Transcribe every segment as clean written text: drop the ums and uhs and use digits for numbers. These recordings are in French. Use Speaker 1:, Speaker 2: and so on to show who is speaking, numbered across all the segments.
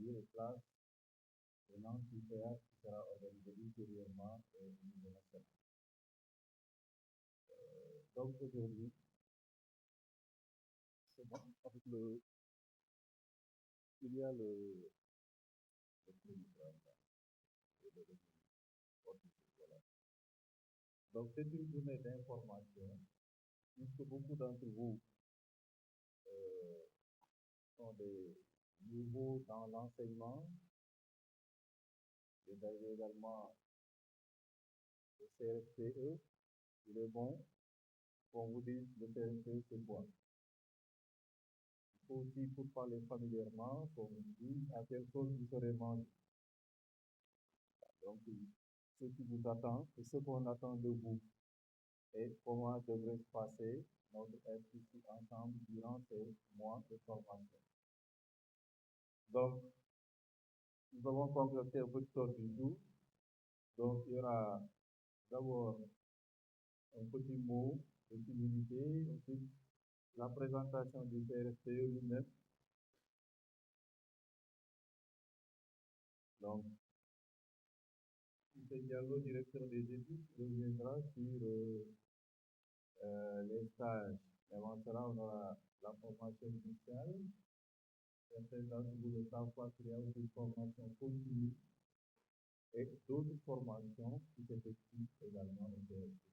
Speaker 1: accueillir les classes venant du théâtre qui sera organisé ultérieurement au niveau national. Donc aujourd'hui, c'est bon, avec il y a le programme, voilà. Donc c'est une journée d'information, puisque beaucoup d'entre vous euh, sont des nouveaux dans l'enseignement, et d'ailleurs également le CRFPE, il est bon qu'on vous dise le CRFPE c'est quoi. Il faut aussi, pour parler familièrement, qu'on vous dise à quelle chose vous serez mangé. Donc, ce qui vous attend, c'est ce qu'on attend de vous et comment devrait se passer notre être ici ensemble durant ces mois de formation. Donc, nous avons complété un petit tour du jour. Donc, il y aura d'abord un petit mot de timidité, ensuite la présentation du CRFPE lui-même. Donc, M. Diallo, directeur des études, reviendra sur les stages. Et avant cela, on aura la formation initiale. Certains d'entre vous ne savent pas qu'il y a aussi une formation continue et d'autres formations qui s'effectuent également au CRFPE.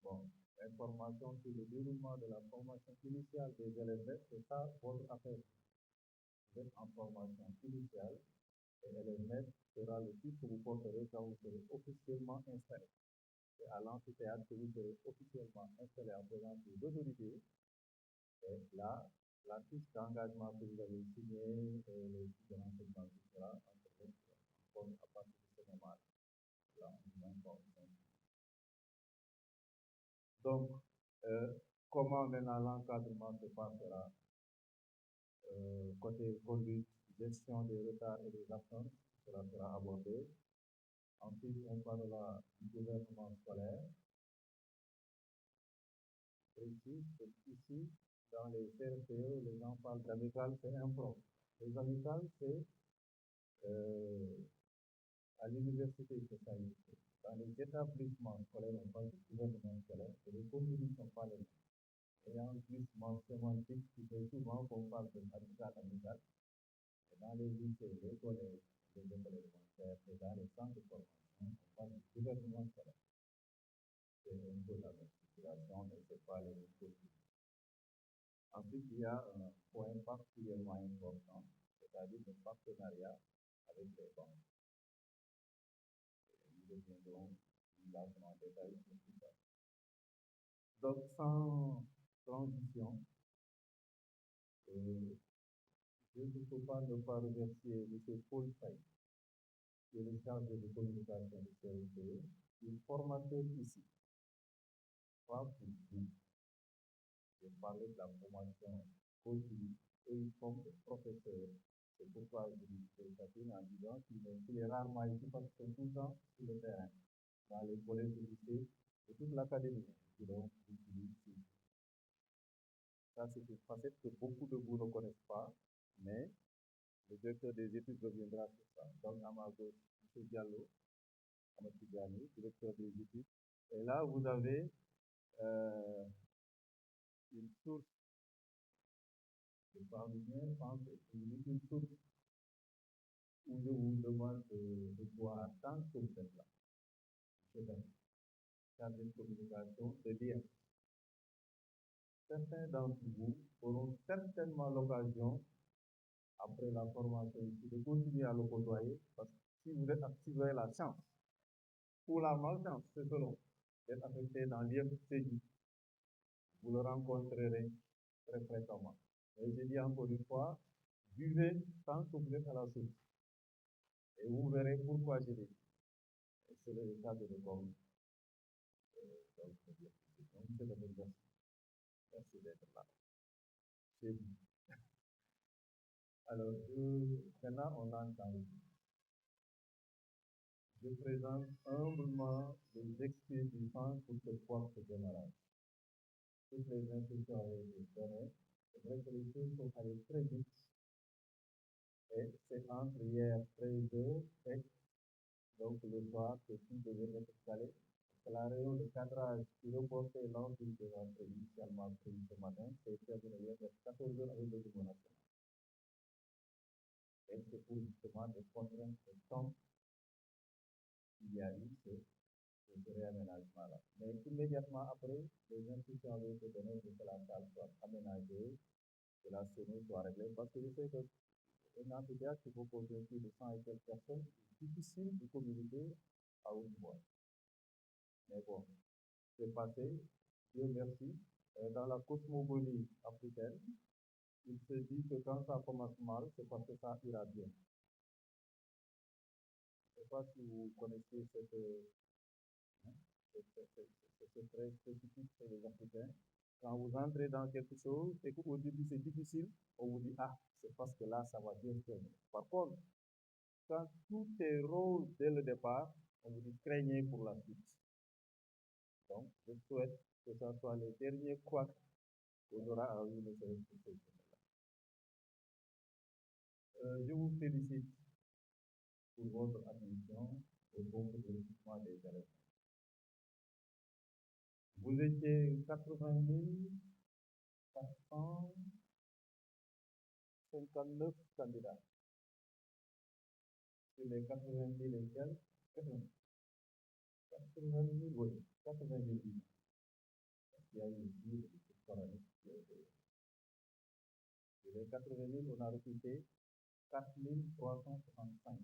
Speaker 1: Bon, information sur le déroulement de la formation initiale des élèves, c'est ça votre affaire. Vous êtes en formation initiale et élève sera le titre que vous porterez quand vous serez officiellement installé. C'est à l'amphithéâtre que vous serez officiellement installé en présence des autorités. Et là, la fiche d'engagement que vous avez signée et les fiches de renseignement, etc., à partir de ce moment-là. Là, donc, comment maintenant l'encadrement se passera côté conduite, gestion des retards et des absences, cela sera abordé. Ensuite, on parlera du gouvernement scolaire. Ici, dans les CRPE, les gens parlent d'amicales, c'est impro. Les amicales, c'est à l'université que ça existe. Dans les établissements scolaires, on parle du gouvernement scolaire, et les contenus ne sont pas les mêmes. Et en plus, sémantique, qui fait souvent qu'on parle d'amical, amical. Et dans les lycées, les collèges, les écoles élémentaires, et dans les centres de formation, on parle du gouvernement scolaire. C'est un peu la même situation, mais ce n'est pas les mêmes choses. Ensuite, il y a un point particulièrement important, c'est-à-dire le partenariat avec les banques. Nous reviendrons largement en détail sur tout ça. Donc, sans transition, je ne peux pas ne pas remercier M. Paul Faye, qui est le chargé de communication du CRFPE, qui est formateur ici. Pas pour vous. Je parlais de la formation continue. Eux, ils sont des professeurs. C'est pourquoi je dis que c'est en disant qu'il est rarement ici parce qu'ils sont tout le temps sur le terrain, dans les collèges de lycée et toute l'académie. Donc, ça, c'est une facette que beaucoup de vous ne connaissent pas, mais le directeur des études reviendra sur ça. Donc, à ma gauche, M. Diallo, Amadou Diallo, directeur des études. Et là, vous avez une source, je parle bien, une source où je vous demande de quoi attendre que vous êtes là. Je vais chargé de communication, de lire. Certains d'entre vous auront certainement l'occasion, après la formation ici, de continuer à le côtoyer, parce que si vous avez la chance, ou la malchance, c'est selon, d'être affecté dans l'IFCJ, vous le rencontrerez très fréquemment. Et je dis encore une fois, buvez tant que vous êtes à la source. Et vous verrez pourquoi je dis. C'est le cas de l'école. Donc, merci d'être là. Alors, maintenant, on entend. Je présente humblement les excuses du temps pour ce forte démarrage. Toutes les instructions ont été données. C'est vrai que les choses sont allées très vite entre hier 13h et donc le soir, que tout devait être calé. La réunion de cadrage qui reportait l'entrée de l'entrée initialement prise ce matin, c'est terminé vers 14h avec le niveau national. Et c'est pour justement des contraintes de temps qu'il y a eu ce réaménagement-là. Mais immédiatement après, les instructions avaient été données pour que la salle soit aménagée, que la série soit réglée, parce que je sais que un amphithéâtre qui peut contenir plus de 100 et quelques personnes, c'est difficile de communiquer à haute voix. Mais bon, c'est passé, Dieu merci. Dans la cosmogonie africaine, il se dit que quand ça commence mal, c'est parce que ça ira bien. Je ne sais pas si vous connaissez c'est très spécifique chez les Africains. Quand vous entrez dans quelque chose et qu'au début c'est difficile, on vous dit, ah, c'est parce que là, ça va bien faire. Par contre, quand tout est rose dès le départ, on vous dit, craignez pour la suite. Donc, je souhaite que ce soit les derniers couacs qu'on aura à vivre de cette situation-là. Je vous félicite pour votre attention au bon développement des élèves. Vous étiez 80 459 candidats. Sur les 80 000 et quelques, 80 000, oui, 80 000. Parce qu'il y a eu une vie de coranique. Sur les 80 000, on a recruté 4 365.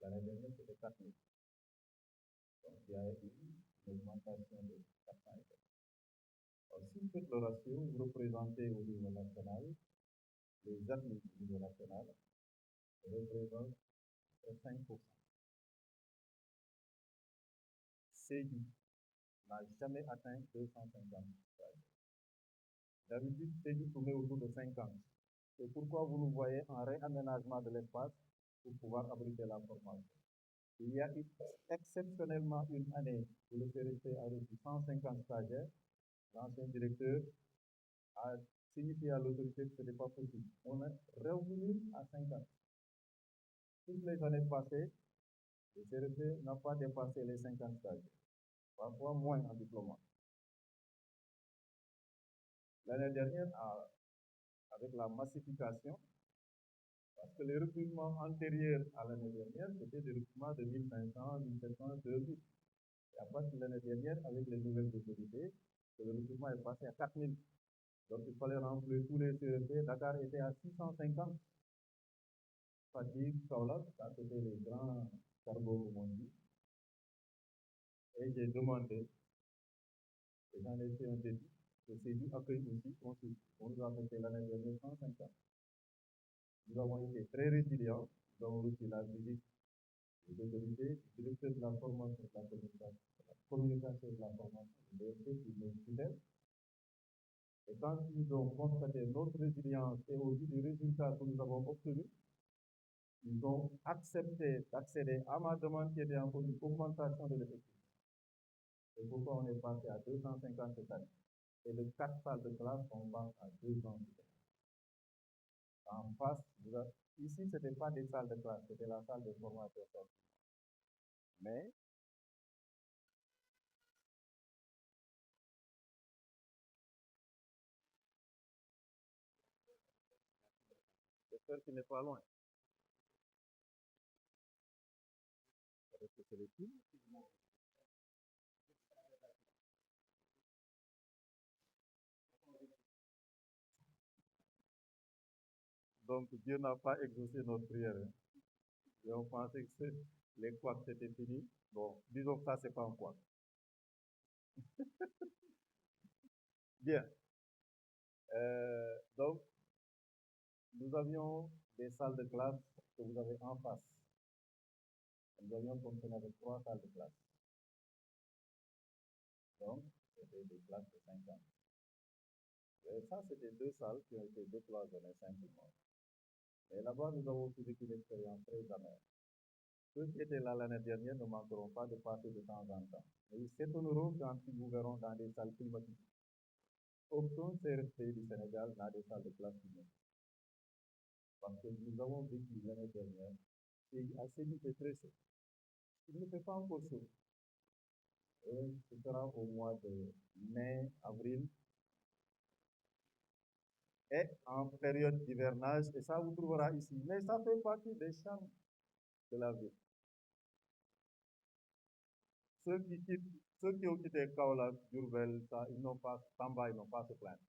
Speaker 1: L'année dernière, c'était 4 000. Donc, il y a eu une augmentation de 400 et quelques. Alors, si vous faites le ratio, vous représentez au niveau national, les admis au niveau national représentent 5%. CEDU n'a jamais atteint 250. D'habitude, CEDU tournait autour de 50. C'est pourquoi vous nous voyez en réaménagement de l'espace pour pouvoir abriter la formation. Il y a eu exceptionnellement une année où le CRC a reçu 150 stagiaires. L'ancien directeur a signifié à l'autorité que ce n'était pas possible. On est revenu à 50. Toutes les années passées, le CRC n'a pas dépassé les 50 stagiaires, parfois moins en diplôme. L'année dernière, avec la massification, parce que les recrutements antérieurs à l'année dernière, c'était des recrutements de 1500, 1700, 2000. Et à partir de l'année dernière, avec les nouvelles autorités, le recrutement est passé à 4000. Donc il fallait remplir tous les CEP. Dakar était à 650. Fatigue, Kaolack, ça c'était les grands cargos, comme on dit. Et j'ai demandé, et j'en ai fait un début, que c'est du accueil aussi, on nous a fait l'année dernière 150. Nous avons été très résilients, nous avons reçu la visite des autorités, du directeur de la formation de la communication de la formation, de l'EFC, qui nous fidèle. Et quand ils ont constaté notre résilience et au vu des résultats que nous avons obtenus, ils ont accepté d'accéder à ma demande qui était encore une augmentation de l'effectif. C'est pourquoi on est passé à 250 cette année. Et de 4 salles de classe, on passe à 200. En face, ici, ce n'était pas des salles de classe, c'était la salle de formation. Mais, j'espère qu'il n'est pas loin. Parce que c'est les films. Donc, Dieu n'a pas exaucé notre prière. Et on pensait que les couacs c'était fini. Bon, disons que ça, c'est pas un couac. Bien. Donc, nous avions des salles de classe que vous avez en face. Nous avions fonctionné avec 3 salles de classe. Donc, c'était des classes de 50. Et ça, c'était 2 salles qui ont été décloisonnées simplement. Et là-bas, nous avons aussi vécu une expérience très amère. Ceux qui étaient là l'année dernière ne manqueront pas de passer de temps en temps. Mais ils s'étonneront quand ils vous verront dans des salles climatiques. Aucun CRC du Sénégal n'a des salles de classe climatiques. Parce que nous avons vécu l'année dernière, et assez vite et très chaud. Il ne fait pas encore chaud. Et ce sera au mois de mai, avril, et en période d'hivernage, et ça vous trouvera ici. Mais ça fait partie des charmes de la ville. Ceux qui ont quitté Kaolack, Diourbel, ils n'ont pas, Tamba, ils n'ont pas à se plaindre.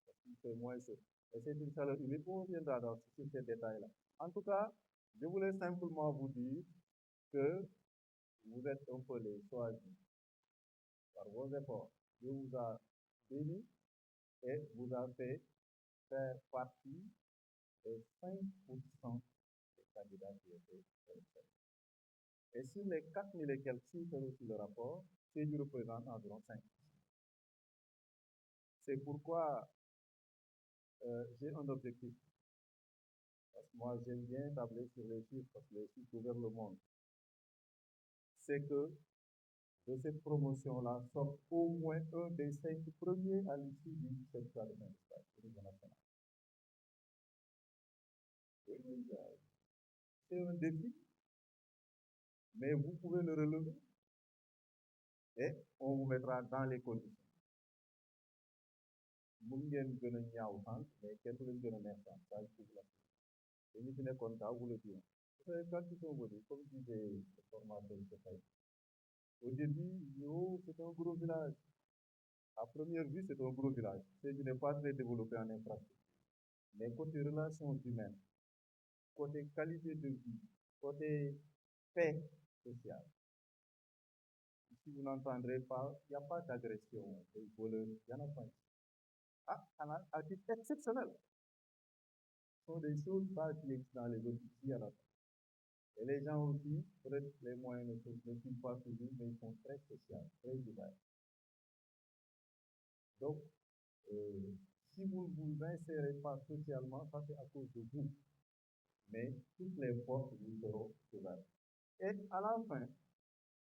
Speaker 1: C'est moins chaud. Et c'est une chaleur humide. On reviendra sur ces détails-là. En tout cas, je voulais simplement vous dire que vous êtes un peu les choisis par vos efforts. Dieu vous a béni et vous a fait faire partie des 5% des candidats qui étaient sélectionnés. Et sur les 4000 et quelques chiffres sur le rapport, c'est du représente environ 5%. C'est pourquoi j'ai un objectif. Parce que moi, j'aime bien tabler sur les chiffres, parce que les chiffres gouvernent le monde. C'est que de cette promotion-là sort au moins un des 5 premiers à l'issue du secteur de l'industrie au niveau national. C'est un défi, mais vous pouvez le relever et on vous mettra dans les conditions. Mun ngeen gën a ñaaw sant mais kenn du leen gën a neex sant ça c'est la et ñi fi nekkoon daaw vous le diront. Quand ils sont venus, comme disait le formateur de Faye, au début, c'est un gros village. À première vue, c'est un gros village. C'est qui n'est pas très développé en infrastructure. Mais côté relations humaines, côté qualité de vie, côté paix sociale, si vous n'entendrez pas, il n'y a pas d'agression, de voleurs, il n'y en a pas. Ah, à titre exceptionnel. Ce sont des choses pas qui existent dans les autres ici à la fin. Et les gens aussi, peut-être les moyens ne suivent pas toujours, mais ils sont très sociaux, très ouverts. Donc, si vous ne vous insérez pas socialement, ça c'est à cause de vous. Mais toutes les portes vous seront ouvertes. Et à la fin,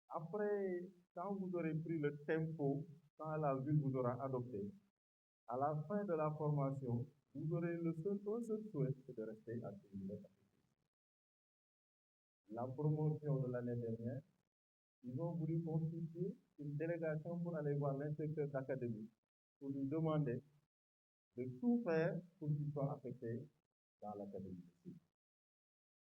Speaker 1: après, quand vous aurez pris le tempo, quand la ville vous aura adopté, à la fin de la formation, vous aurez un seul souhait, c'est de rester à ce niveau. La promotion de l'année dernière, ils ont voulu constituer une délégation pour aller voir l'inspecteur d'académie, pour lui demander de tout faire pour qu'ils soient affectés dans l'académie.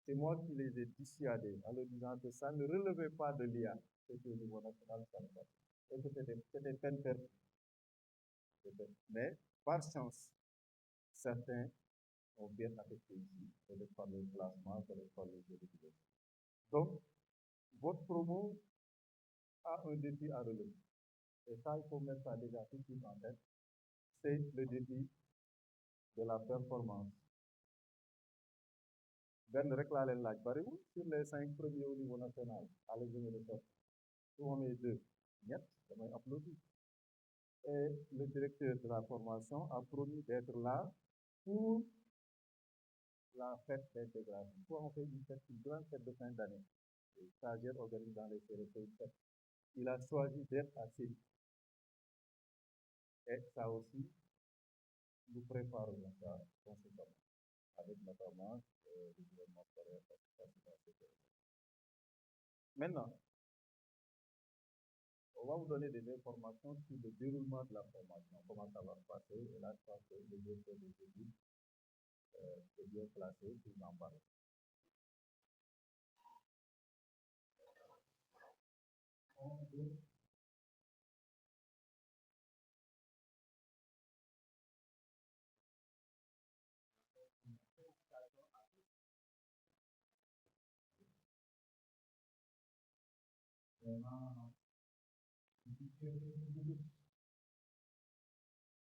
Speaker 1: C'est moi qui les ai dissuadés en leur disant que ça ne relevait pas de l'IA, c'était au niveau national, ça ne pas. Et que c'était peine perdue. Mais, par chance, certains ont bien affecté ici, peut-être par le classement, peut-être par les jeux. Donc, votre promo a un défi à relever. Et ça, il faut mettre ça déjà tout de suite en tête. C'est le défi de la performance. Ben rek laa leen laaj bariwul sur les 5 premiers au niveau national à l'examen de sortie. Su on est 2, ñett damay applaudir. Et le directeur de la formation a promis d'être là pour la fête d'intégration. Soit on fait une grande fête de fin d'année. Les stagiaires organisent dans les CRP. Il a choisi d'être assis. Et ça aussi, nous préparons ça conséquemment, avec notamment le gouvernement scolaire. Maintenant, on va vous donner des informations sur le déroulement de la formation, comment ça va se passer, et là, je pense que le directeur des études est bien placé pour en parler.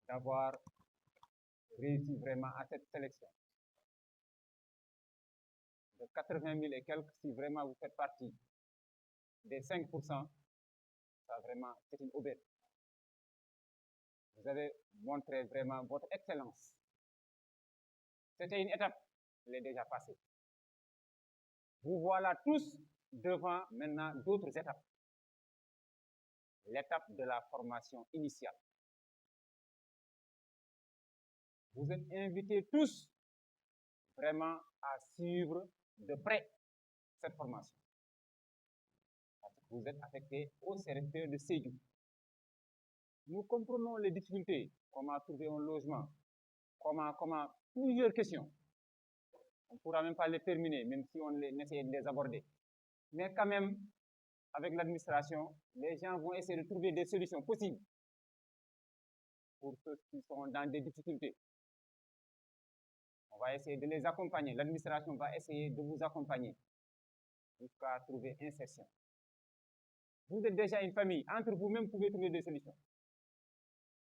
Speaker 2: D'avoir réussi vraiment à cette sélection. De 80 000 et quelques, si vraiment vous faites partie des 5%, ça vraiment, c'est une aubaine. Vous avez montré vraiment votre excellence. C'était une étape, elle est déjà passée. Vous voilà tous devant maintenant d'autres étapes. L'étape de la formation initiale. Vous êtes invités tous vraiment à suivre de près cette formation. Parce que vous êtes affecté au secteur de Sédhiou. Nous comprenons les difficultés, comment trouver un logement, comment plusieurs questions. On ne pourra même pas les terminer, même si on essaie de les aborder. Mais quand même, avec l'administration, les gens vont essayer de trouver des solutions possibles pour ceux qui sont dans des difficultés. On va essayer de les accompagner. L'administration va essayer de vous accompagner jusqu'à trouver insertion. Vous êtes déjà une famille. Entre vous-même, vous pouvez trouver des solutions.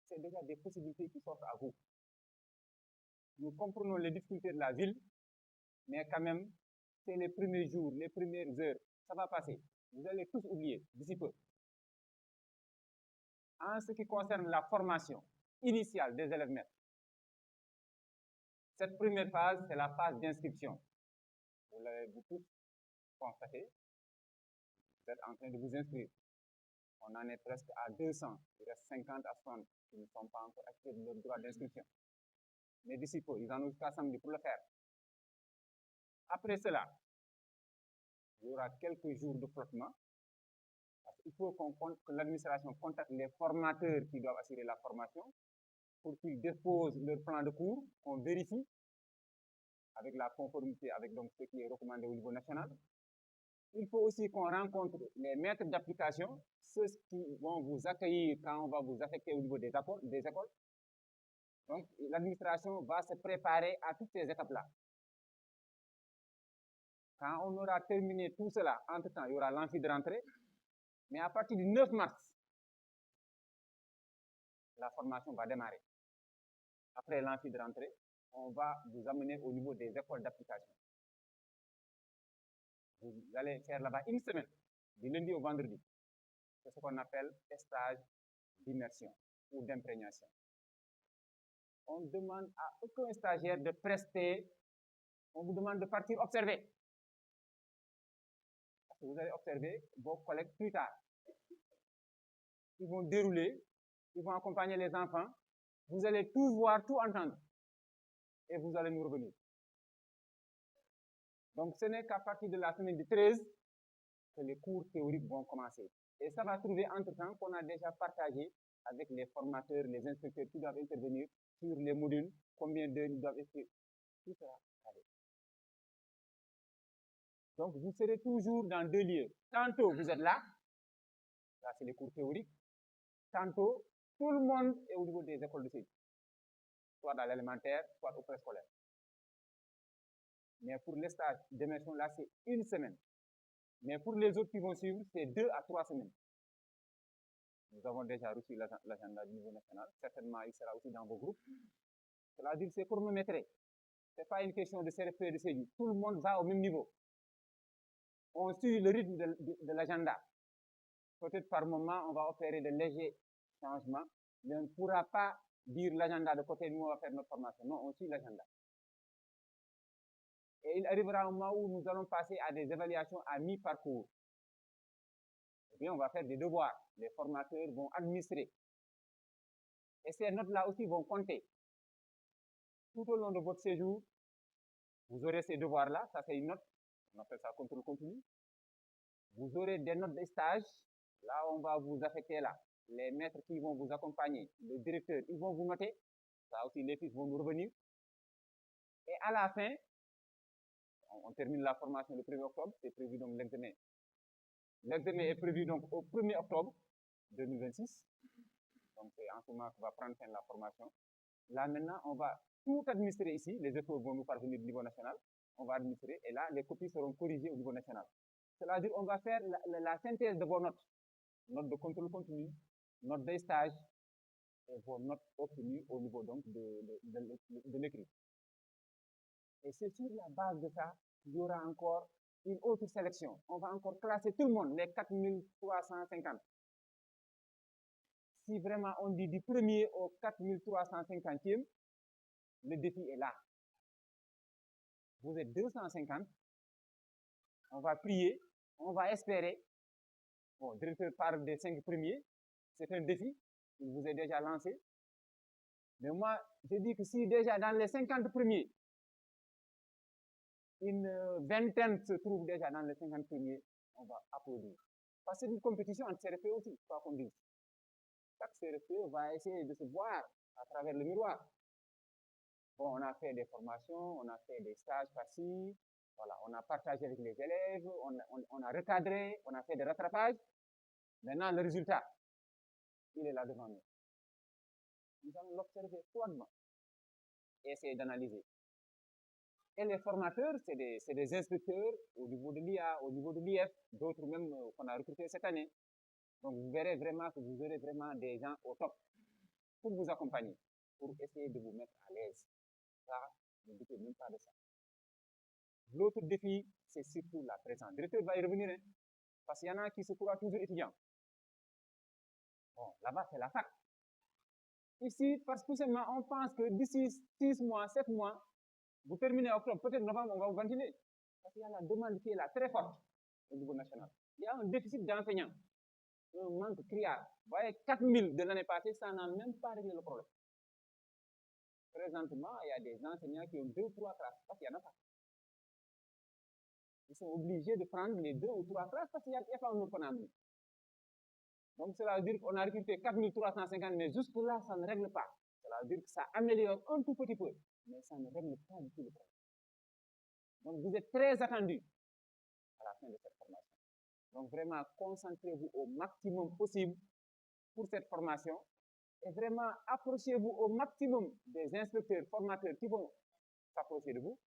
Speaker 2: C'est déjà des possibilités qui s'offrent à vous. Nous comprenons les difficultés de la ville, mais quand même, c'est les premiers jours, les premières heures. Ça va passer. Vous allez tous oublier d'ici peu. En ce qui concerne la formation initiale des élèves maîtres, cette première phase, c'est la phase d'inscription. Vous l'avez tous constaté. Vous êtes en train de vous inscrire. On en est presque à 200. Il reste 50 à 60 qui ne sont pas encore acquis de leur droit d'inscription. Mais d'ici peu, ils en ont jusqu'à samedi pour le faire. Après cela, il y aura quelques jours de flottement. Il faut que l'administration contacte les formateurs qui doivent assurer la formation pour qu'ils déposent leur plan de cours, qu'on vérifie avec la conformité avec donc ce qui est recommandé au niveau national. Il faut aussi qu'on rencontre les maîtres d'application, ceux qui vont vous accueillir quand on va vous affecter au niveau des écoles. Donc, l'administration va se préparer à toutes ces étapes-là. Quand on aura terminé tout cela, entre-temps, il y aura l'amphi de rentrée. Mais à partir du 9 mars, la formation va démarrer. Après l'amphi de rentrée, on va vous amener au niveau des écoles d'application. Vous allez faire là-bas une semaine, du lundi au vendredi. C'est ce qu'on appelle stage d'immersion ou d'imprégnation. On demande à aucun stagiaire de prester, on vous demande de partir observer. Parce que vous allez observer vos collègues plus tard. Ils vont dérouler, ils vont accompagner les enfants, vous allez tout voir, tout entendre. Et vous allez nous revenir. Donc, ce n'est qu'à partir de la semaine du 13 que les cours théoriques vont commencer. Et ça va trouver entre-temps qu'on a déjà partagé avec les formateurs, les inspecteurs qui doivent intervenir sur les modules, combien d'heures ils doivent être. Tout ça. Donc, vous serez toujours dans deux lieux. Tantôt, vous êtes là c'est les cours théoriques. Tantôt, tout le monde est au niveau des écoles de série, soit dans l'élémentaire, soit au préscolaire. Mais pour les stages d'immersion, là, c'est une semaine. Mais pour les autres qui vont suivre, c'est 2 à 3 semaines. Nous avons déjà reçu l'agenda du niveau national. Certainement, il sera aussi dans vos groupes. Cela veut dire que c'est chronométré. Ce n'est pas une question de CRFP et de CEDU. Tout le monde va au même niveau. On suit le rythme de l'agenda. Peut-être par moment, on va opérer de légers changements, mais on ne pourra pas dire l'agenda de côté, nous on va faire notre formation. Non, on suit l'agenda. Et il arrivera un moment où nous allons passer à des évaluations à mi-parcours. Eh bien, on va faire des devoirs. Les formateurs vont administrer. Et ces notes-là aussi vont compter. Tout au long de votre séjour, vous aurez ces devoirs-là. Ça, c'est une note. On appelle ça contrôle continu. Vous aurez des notes de stage. Là, on va vous affecter là. Les maîtres qui vont vous accompagner, le directeur, ils vont vous noter. Ça aussi, les fils vont nous revenir. Et à la fin, on termine la formation le 1er octobre. C'est prévu donc l'examen. L'examen est prévu donc au 1er octobre 2026. Donc, c'est en ce moment qu'on va prendre fin de la formation. Là, maintenant, on va tout administrer ici. Les épreuves vont nous parvenir au niveau national. On va administrer. Et là, les copies seront corrigées au niveau national. Cela veut dire qu'on va faire la synthèse de vos notes. Notes de contrôle continu, notes de stage et vos notes obtenues au niveau donc de l'écrit. Et c'est sur la base de ça qu'il y aura encore une autre sélection. On va encore classer tout le monde, les 4350. Si vraiment on dit du premier au 4350e, le défi est là. Vous êtes 250. On va prier, on va espérer. Bon, le directeur parle des 5 premiers. C'est un défi. Il vous est déjà lancé. Mais moi, je dis que si déjà dans les 50 premiers, une vingtaine se trouve déjà dans les 50 premiers, on va applaudir. Parce que c'est une compétition entre CRFPE aussi, quoi qu'on dise. Chaque CRFPE va essayer de se voir à travers le miroir. Bon, on a fait des formations, on a fait des stages par-ci, voilà, on a partagé avec les élèves, on a recadré, on a fait des rattrapages. Maintenant, le résultat, il est là devant nous. Nous allons l'observer froidement et essayer d'analyser. Et les formateurs, c'est des inspecteurs au niveau de l'IA, au niveau de l'IF, d'autres même qu'on a recrutés cette année. Donc, vous verrez vraiment que vous aurez vraiment des gens au top pour vous accompagner, pour essayer de vous mettre à l'aise. Ça, ne doutez même pas de ça. L'autre défi, c'est surtout la présence. Le directeur va y revenir, hein, parce qu'il y en a qui se croient toujours étudiants. Bon, là-bas, c'est la fac. Ici, parce que tout simplement, on pense que d'ici 6 mois, 7 mois, vous terminez octobre, peut-être novembre, on va vous ventiler. Parce qu'il y a la demande qui est là, très forte, au niveau national. Il y a un déficit d'enseignants, un manque criard. Vous voyez, 4000 de l'année passée, ça n'a même pas réglé le problème. Présentement, il y a des enseignants qui ont 2 ou 3 classes, parce qu'il n'y en a pas. Ils sont obligés de prendre les 2 ou 3 classes parce qu'il n'y a pas un autre panel. Donc, cela veut dire qu'on a recruté 4350, mais jusque-là, ça ne règle pas. Cela veut dire que ça améliore un tout petit peu, mais ça ne règle pas du tout le problème. Donc, vous êtes très attendu à la fin de cette formation. Donc, vraiment, concentrez-vous au maximum possible pour cette formation et vraiment approchez-vous au maximum des inspecteurs, formateurs qui vont s'approcher de vous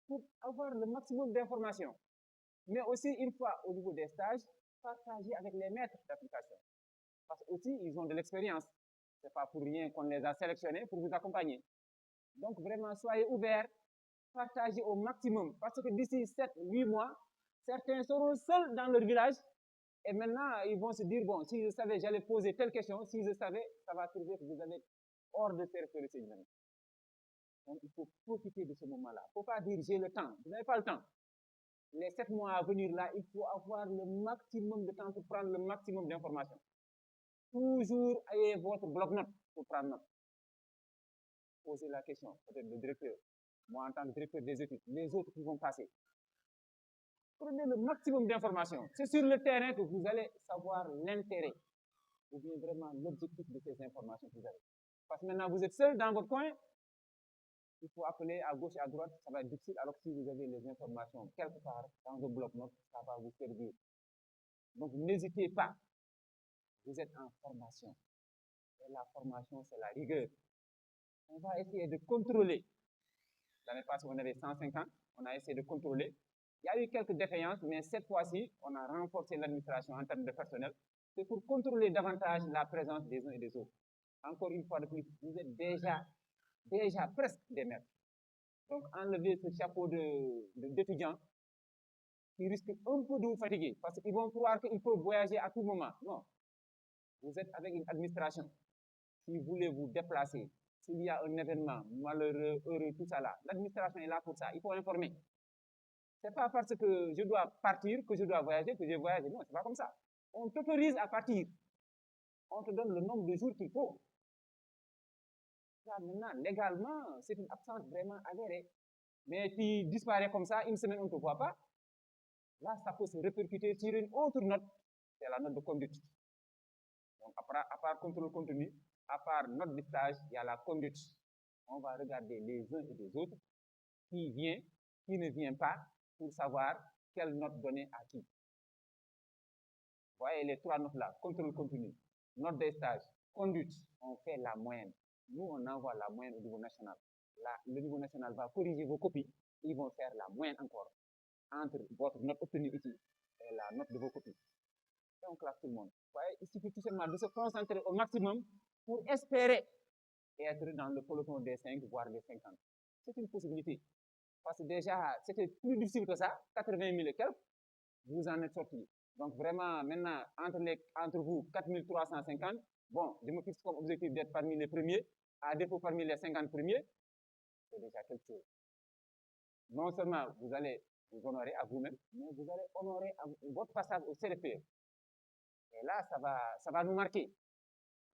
Speaker 2: pour avoir le maximum d'informations. Mais aussi, une fois au niveau des stages, partagez avec les maîtres d'application. Parce qu'aussi, ils ont de l'expérience. Ce n'est pas pour rien qu'on les a sélectionnés pour vous accompagner. Donc, vraiment, soyez ouverts, partagez au maximum. Parce que d'ici 7, 8 mois, certains seront seuls dans leur village. Et maintenant, ils vont se dire, bon, si je savais, j'allais poser telle question. Si je savais, ça va trouver que vous avez hors de CRFPE ces années. Donc, il faut profiter de ce moment-là. Il ne faut pas dire, j'ai le temps. Vous n'avez pas le temps. Les 7 mois à venir là, il faut avoir le maximum de temps pour prendre le maximum d'informations. Toujours ayez votre bloc-notes pour prendre note. Posez la question, peut-être le directeur. Moi, en tant que directeur des études, les autres qui vont passer. Prenez le maximum d'informations. C'est sur le terrain que vous allez savoir l'intérêt ou bien vraiment l'objectif de ces informations que vous avez. Parce que maintenant, vous êtes seul dans votre coin, il faut appeler à gauche et à droite, ça va être difficile. Alors que si vous avez les informations quelque part dans vos bloc-notes, ça va vous servir. Donc, n'hésitez pas. Vous êtes en formation. Et la formation, c'est la rigueur. On va essayer de contrôler. L'année passée, on avait 150. On a essayé de contrôler. Il y a eu quelques défaillances, mais cette fois-ci, on a renforcé l'administration en termes de personnel. C'est pour contrôler davantage la présence des uns et des autres. Encore une fois de plus, vous êtes déjà presque des maîtres. Donc, enlevez ce chapeau d'étudiant qui risque un peu de vous fatiguer parce qu'ils vont croire qu'ils peuvent voyager à tout moment. Non. Vous êtes avec une administration. Si vous voulez vous déplacer, s'il y a un événement malheureux, heureux, tout ça là, l'administration est là pour ça. Il faut informer. Ce n'est pas parce que je dois partir, que je dois voyager, que je voyage. Non, ce n'est pas comme ça. On t'autorise à partir. On te donne le nombre de jours qu'il faut. Là, maintenant, légalement, c'est une absence vraiment avérée. Mais tu disparais comme ça, une semaine, on ne te voit pas. Là, ça peut se répercuter sur une autre note. C'est la note de conduite. Donc, à part contrôle contenu, à part note de stage, il y a la conduite. On va regarder les uns et les autres, qui vient, qui ne vient pas, pour savoir quelle note donner à qui. Vous voyez les 3 notes-là, contrôle contenu, note de stage, conduite, on fait la moyenne. Nous, on envoie la moyenne au niveau national. Là, le niveau national va corriger vos copies, ils vont faire la moyenne encore entre votre note obtenue ici et la note de vos copies. Et on classe tout le monde. Vous voyez, il suffit tout simplement de se concentrer au maximum pour espérer être dans le peloton des 5, voire des 50. C'est une possibilité. Parce que déjà, c'était plus difficile que ça, 80 000 et quelques, vous en êtes sortis. Donc vraiment, maintenant, entre vous, 4350, bon, je me fixe comme objectif d'être parmi les premiers, à défaut parmi les 50 premiers, c'est déjà quelque chose. Non seulement vous allez vous honorer à vous-même, mais vous allez honorer votre passage au CRFPE. Et là, ça va nous marquer.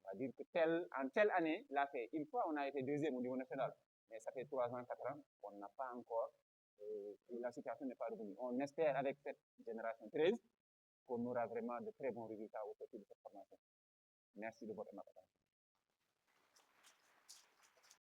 Speaker 2: On va dire que en telle année, là, une fois, on a été deuxième au niveau national, mais ça fait 3 ans, 4 ans, on n'a pas encore et la situation n'est pas revenue. On espère avec cette génération 13 qu'on aura vraiment de très bons résultats au sortir de cette formation. Merci de votre attention.